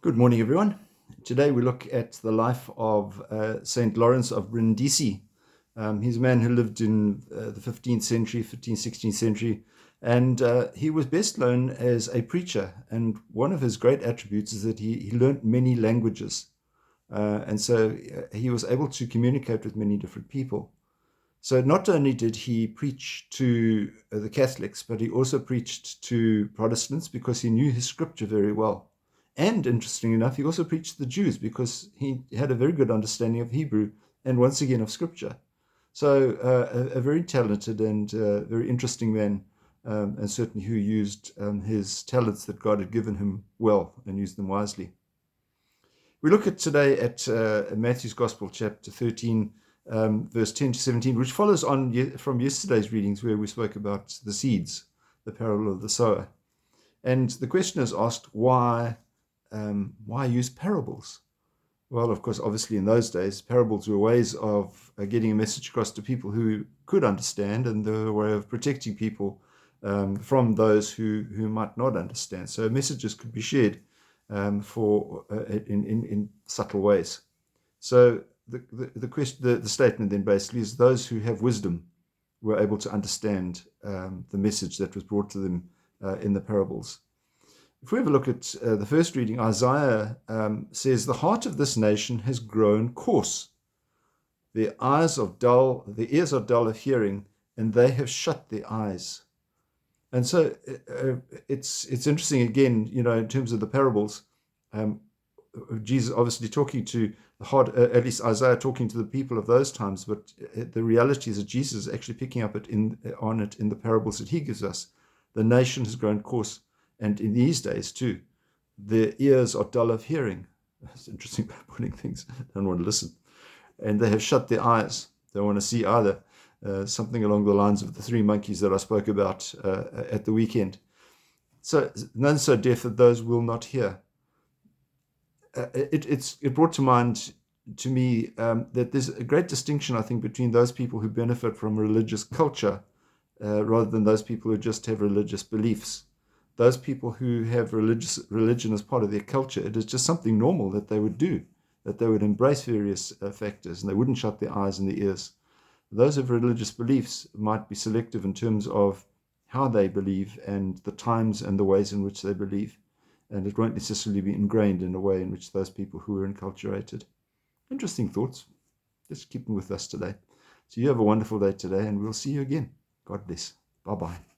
Good morning, everyone. Today we look at the life of St. Lawrence of Brindisi. He's a man who lived in the 15th century, 15th, 16th century, and he was best known as a preacher. And one of his great attributes is that he learned many languages. And so he was able to communicate with many different people. So not only did he preach to the Catholics, but he also preached to Protestants because he knew his scripture very well. And interestingly enough, he also preached to the Jews because he had a very good understanding of Hebrew and once again of scripture. So a very talented and very interesting man, and certainly who used his talents that God had given him well and used them wisely. We look at today at Matthew's Gospel, chapter 13, verse 10 to 17, which follows on from yesterday's readings where we spoke about the seeds, the parable of the sower. And the question is asked, why use parables? Well, of course, obviously in those days, parables were ways of getting a message across to people who could understand, and they were a way of protecting people from those who might not understand. So messages could be shared in subtle ways. So the statement then basically is those who have wisdom were able to understand the message that was brought to them in the parables. If we have a look at the first reading, Isaiah says, "The heart of this nation has grown coarse. The ears are dull of hearing, and they have shut their eyes." And so it's interesting again, in terms of the parables, Jesus obviously talking to the heart, at least Isaiah talking to the people of those times, but the reality is that Jesus is actually picking up on it in the parables that he gives us. The nation has grown coarse. And in these days, too, their ears are dull of hearing. That's interesting way of putting things. They don't want to listen. And they have shut their eyes. They don't want to see either. Something along the lines of the three monkeys that I spoke about at the weekend. So none so deaf that those will not hear. It brought to mind to me that there's a great distinction, I think, between those people who benefit from religious culture rather than those people who just have religious beliefs. Those people who have religion as part of their culture, it is just something normal that they would do, that they would embrace various factors, and they wouldn't shut their eyes and their ears. Those of religious beliefs might be selective in terms of how they believe and the times and the ways in which they believe, and it won't necessarily be ingrained in a way in which those people who are enculturated. Interesting thoughts. Just keep them with us today. So you have a wonderful day today, and we'll see you again. God bless. Bye-bye.